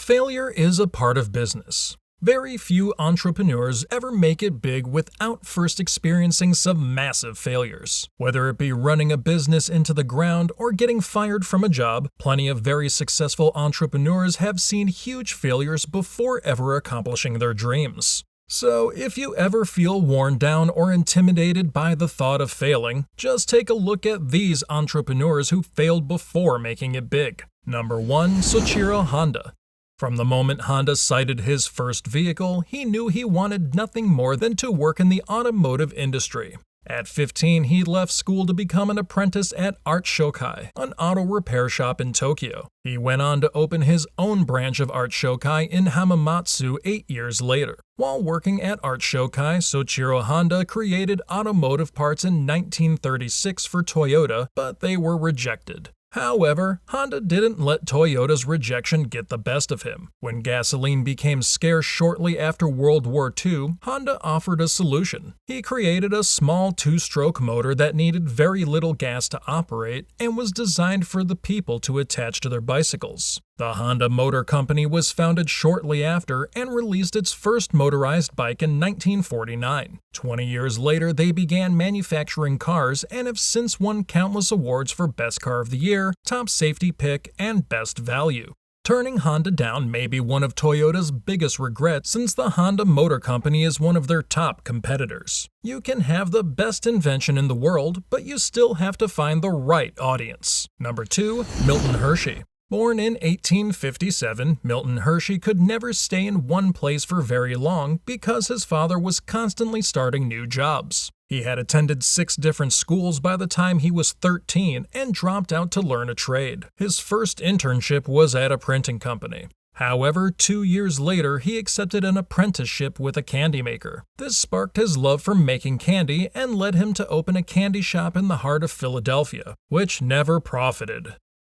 Failure is a part of business. Very few entrepreneurs ever make it big without first experiencing some massive failures. Whether it be running a business into the ground or getting fired from a job, plenty of very successful entrepreneurs have seen huge failures before ever accomplishing their dreams. So, if you ever feel worn down or intimidated by the thought of failing, just take a look at these entrepreneurs who failed before making it big. Number 1. Soichiro Honda. From the moment Honda sighted his first vehicle, he knew he wanted nothing more than to work in the automotive industry. At 15, he left school to become an apprentice at Art Shokai, an auto repair shop in Tokyo. He went on to open his own branch of Art Shokai in Hamamatsu 8 years later. While working at Art Shokai, Soichiro Honda created automotive parts in 1936 for Toyota, but they were rejected. However, Honda didn't let Toyota's rejection get the best of him. When gasoline became scarce shortly after World War II, Honda offered a solution. He created a small two-stroke motor that needed very little gas to operate and was designed for the people to attach to their bicycles. The Honda Motor Company was founded shortly after and released its first motorized bike in 1949. 20 years later, they began manufacturing cars and have since won countless awards for Best Car of the Year, Top Safety Pick, and Best Value. Turning Honda down may be one of Toyota's biggest regrets since the Honda Motor Company is one of their top competitors. You can have the best invention in the world, but you still have to find the right audience. Number 2. Milton Hershey. Born in 1857, Milton Hershey could never stay in one place for very long because his father was constantly starting new jobs. He had attended 6 different schools by the time he was 13 and dropped out to learn a trade. His first internship was at a printing company. However, 2 years later, he accepted an apprenticeship with a candy maker. This sparked his love for making candy and led him to open a candy shop in the heart of Philadelphia, which never profited.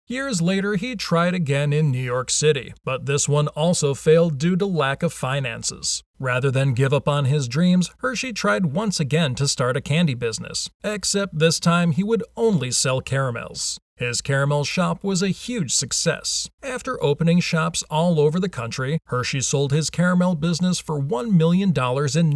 Years later, he tried again in New York City, but this one also failed due to lack of finances. Rather than give up on his dreams, Hershey tried once again to start a candy business, except this time he would only sell caramels. His caramel shop was a huge success. After opening shops all over the country, Hershey sold his caramel business for $1 million in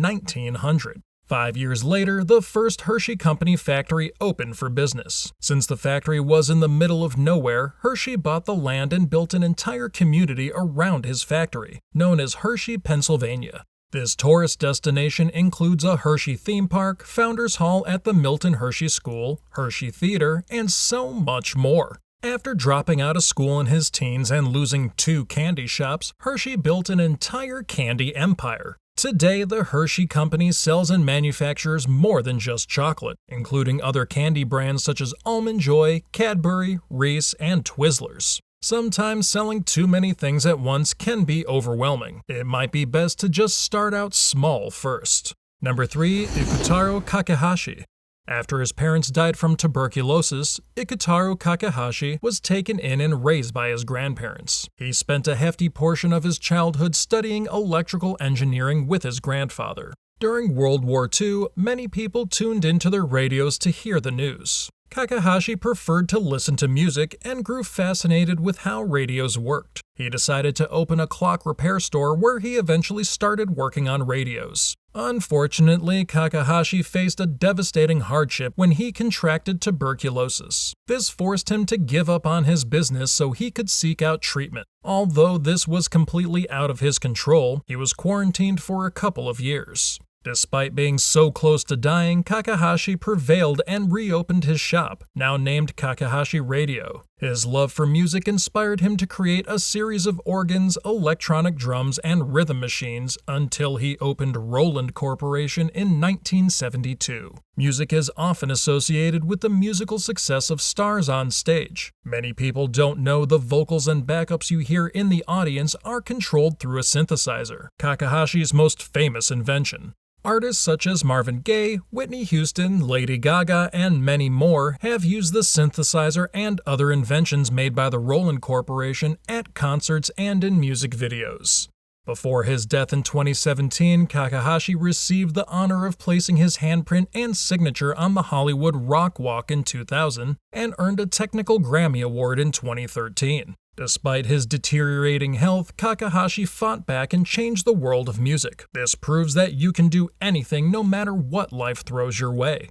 1900. 5 years later, the first Hershey Company factory opened for business. Since the factory was in the middle of nowhere, Hershey bought the land and built an entire community around his factory, known as Hershey, Pennsylvania. This tourist destination includes a Hershey theme park, Founders Hall at the Milton Hershey School, Hershey Theater, and so much more. After dropping out of school in his teens and losing 2 candy shops, Hershey built an entire candy empire. Today, the Hershey Company sells and manufactures more than just chocolate, including other candy brands such as Almond Joy, Cadbury, Reese, and Twizzlers. Sometimes selling too many things at once can be overwhelming. It might be best to just start out small first. Number 3. Ikotaro Kawahashi. After his parents died from tuberculosis, Ikotaro Kawahashi was taken in and raised by his grandparents. He spent a hefty portion of his childhood studying electrical engineering with his grandfather. During World War II, many people tuned into their radios to hear the news. Kawahashi preferred to listen to music and grew fascinated with how radios worked. He decided to open a clock repair store where he eventually started working on radios. Unfortunately, Kawahashi faced a devastating hardship when he contracted tuberculosis. This forced him to give up on his business so he could seek out treatment. Although this was completely out of his control, he was quarantined for a couple of years. Despite being so close to dying, Kawahashi prevailed and reopened his shop, now named Kawahashi Radio. His love for music inspired him to create a series of organs, electronic drums, and rhythm machines until he opened Rowling Corporation in 1972. Music is often associated with the musical success of stars on stage. Many people don't know the vocals and backups you hear in the audience are controlled through a synthesizer, Kawahashi's most famous invention. Artists such as Marvin Gaye, Whitney Houston, Lady Gaga, and many more have used the synthesizer and other inventions made by the Rowling Corporation at concerts and in music videos. Before his death in 2017, Kawahashi received the honor of placing his handprint and signature on the Hollywood Rock Walk in 2000 and earned a Technical Grammy Award in 2013. Despite his deteriorating health, Kawahashi fought back and changed the world of music. This proves that you can do anything no matter what life throws your way.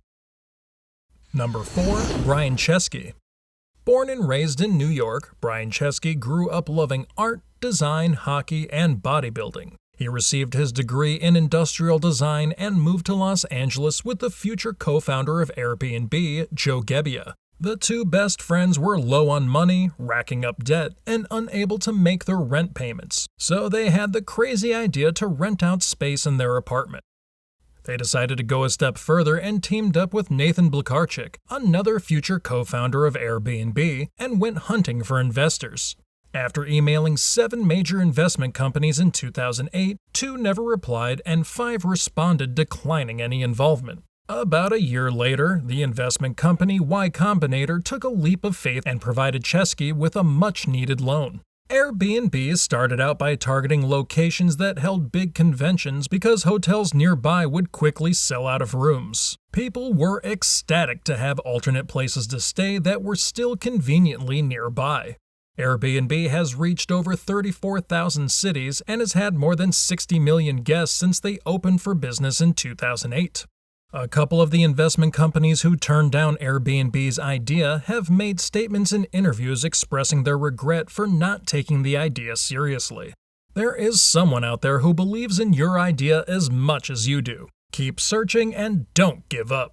Number 4. Brian Chesky. Born and raised in New York, Brian Chesky grew up loving art, design, hockey, and bodybuilding. He received his degree in industrial design and moved to Los Angeles with the future co-founder of Airbnb, Joe Gebbia. The two best friends were low on money, racking up debt, and unable to make their rent payments, so they had the crazy idea to rent out space in their apartment. They decided to go a step further and teamed up with Nathan Blekarczyk, another future co-founder of Airbnb, and went hunting for investors. After emailing 7 major investment companies in 2008, 2 never replied and 5 responded declining any involvement. About a year later, the investment company Y Combinator took a leap of faith and provided Chesky with a much-needed loan. Airbnb started out by targeting locations that held big conventions because hotels nearby would quickly sell out of rooms. People were ecstatic to have alternate places to stay that were still conveniently nearby. Airbnb has reached over 34,000 cities and has had more than 60 million guests since they opened for business in 2008. A couple of the investment companies who turned down Airbnb's idea have made statements in interviews expressing their regret for not taking the idea seriously. There is someone out there who believes in your idea as much as you do. Keep searching and don't give up.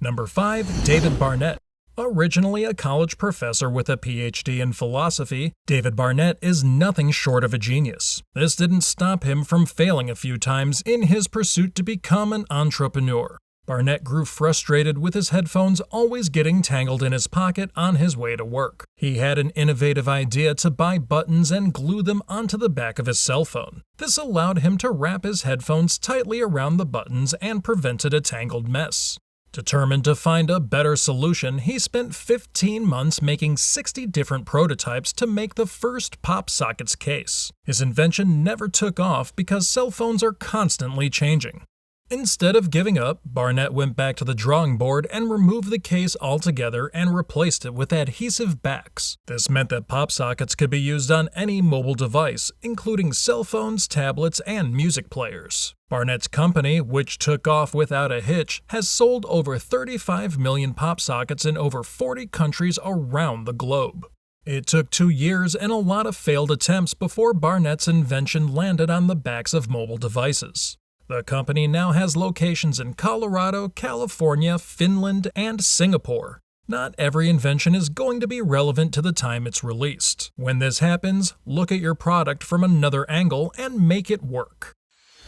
Number 5. David Barnett. Originally a college professor with a PhD in philosophy, David Barnett is nothing short of a genius. This didn't stop him from failing a few times in his pursuit to become an entrepreneur. Barnett grew frustrated with his headphones always getting tangled in his pocket on his way to work. He had an innovative idea to buy buttons and glue them onto the back of his cell phone. This allowed him to wrap his headphones tightly around the buttons and prevented a tangled mess. Determined to find a better solution, he spent 15 months making 60 different prototypes to make the first pop sockets case. His invention never took off because cell phones are constantly changing. Instead of giving up, Barnett went back to the drawing board and removed the case altogether and replaced it with adhesive backs. This meant that pop sockets could be used on any mobile device, including cell phones, tablets, and music players. Barnett's company, which took off without a hitch, has sold over 35 million pop sockets in over 40 countries around the globe. It took 2 years and a lot of failed attempts before Barnett's invention landed on the backs of mobile devices. The company now has locations in Colorado, California, Finland, and Singapore. Not every invention is going to be relevant to the time it's released. When this happens, look at your product from another angle and make it work.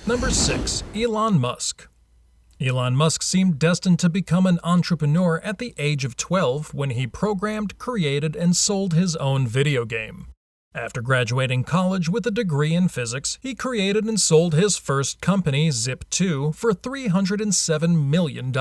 Number 6. Elon Musk. Elon Musk seemed destined to become an entrepreneur at the age of 12 when he programmed, created, and sold his own video game. After graduating college with a degree in physics, he created and sold his first company, Zip2, for $307 million.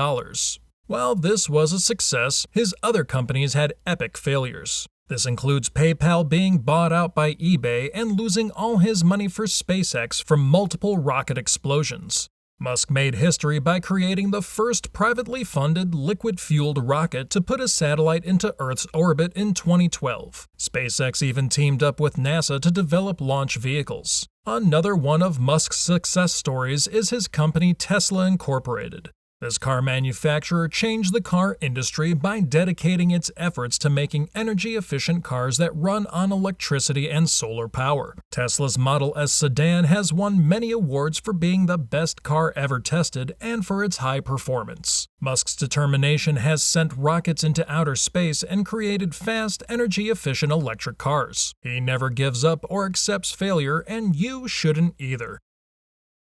While this was a success, his other companies had epic failures. This includes PayPal being bought out by eBay and losing all his money for SpaceX from multiple rocket explosions. Musk made history by creating the first privately funded, liquid-fueled rocket to put a satellite into Earth's orbit in 2012. SpaceX even teamed up with NASA to develop launch vehicles. Another one of Musk's success stories is his company Tesla Incorporated. This car manufacturer changed the car industry by dedicating its efforts to making energy-efficient cars that run on electricity and solar power. Tesla's Model S sedan has won many awards for being the best car ever tested and for its high performance. Musk's determination has sent rockets into outer space and created fast, energy-efficient electric cars. He never gives up or accepts failure, and you shouldn't either.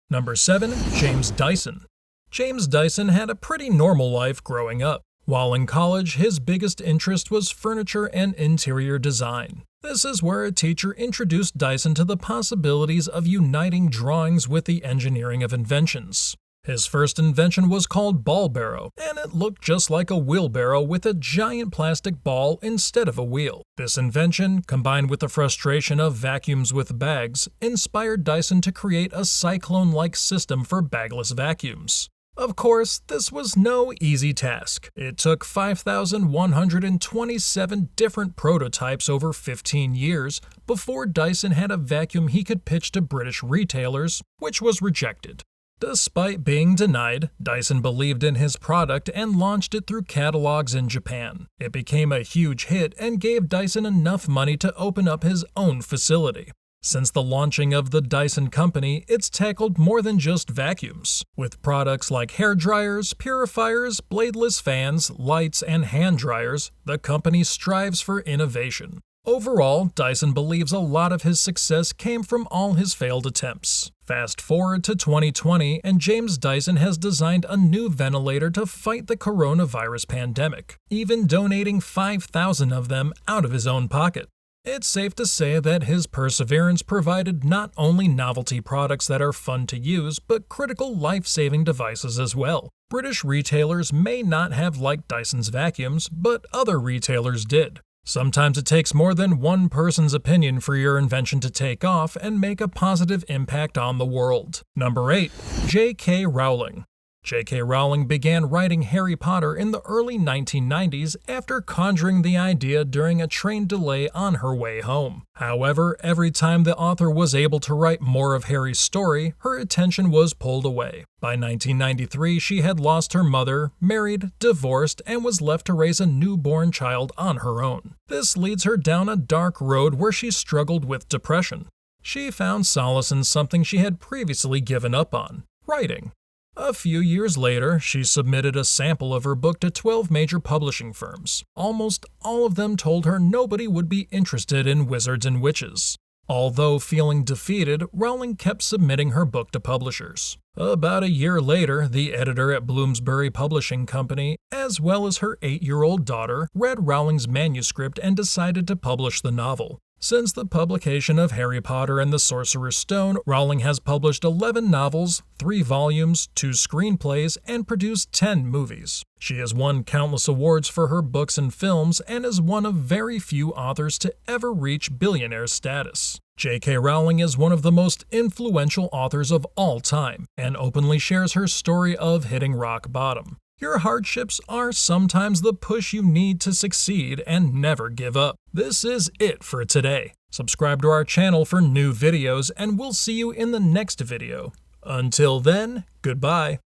Number 7. James Dyson. James Dyson had a pretty normal life growing up. While in college, his biggest interest was furniture and interior design. This is where a teacher introduced Dyson to the possibilities of uniting drawings with the engineering of inventions. His first invention was called Ball Barrow, and it looked just like a wheelbarrow with a giant plastic ball instead of a wheel. This invention, combined with the frustration of vacuums with bags, inspired Dyson to create a cyclone-like system for bagless vacuums. Of course, this was no easy task. It took 5,127 different prototypes over 15 years before Dyson had a vacuum he could pitch to British retailers, which was rejected. Despite being denied, Dyson believed in his product and launched it through catalogs in Japan. It became a huge hit and gave Dyson enough money to open up his own facility. Since the launching of the Dyson company, it's tackled more than just vacuums. With products like hair dryers, purifiers, bladeless fans, lights, and hand dryers, the company strives for innovation. Overall, Dyson believes a lot of his success came from all his failed attempts. Fast forward to 2020, and James Dyson has designed a new ventilator to fight the coronavirus pandemic, even donating 5,000 of them out of his own pocket. It's safe to say that his perseverance provided not only novelty products that are fun to use, but critical life-saving devices as well. British retailers may not have liked Dyson's vacuums, but other retailers did. Sometimes it takes more than one person's opinion for your invention to take off and make a positive impact on the world. Number 8. J.K. Rowling. J.K. Rowling began writing Harry Potter in the early 1990s after conjuring the idea during a train delay on her way home. However, every time the author was able to write more of Harry's story, her attention was pulled away. By 1993, she had lost her mother, married, divorced, and was left to raise a newborn child on her own. This leads her down a dark road where she struggled with depression. She found solace in something she had previously given up on: writing. A few years later, she submitted a sample of her book to 12 major publishing firms. Almost all of them told her nobody would be interested in wizards and witches. Although feeling defeated, Rowling kept submitting her book to publishers. About a year later, the editor at Bloomsbury Publishing Company, as well as her 8-year-old daughter, read Rowling's manuscript and decided to publish the novel. Since the publication of Harry Potter and the Sorcerer's Stone, Rowling has published 11 novels, 3 volumes, 2 screenplays, and produced 10 movies. She has won countless awards for her books and films and is one of very few authors to ever reach billionaire status. J.K. Rowling is one of the most influential authors of all time and openly shares her story of hitting rock bottom. Your hardships are sometimes the push you need to succeed and never give up. This is it for today. Subscribe to our channel for new videos and we'll see you in the next video. Until then, goodbye.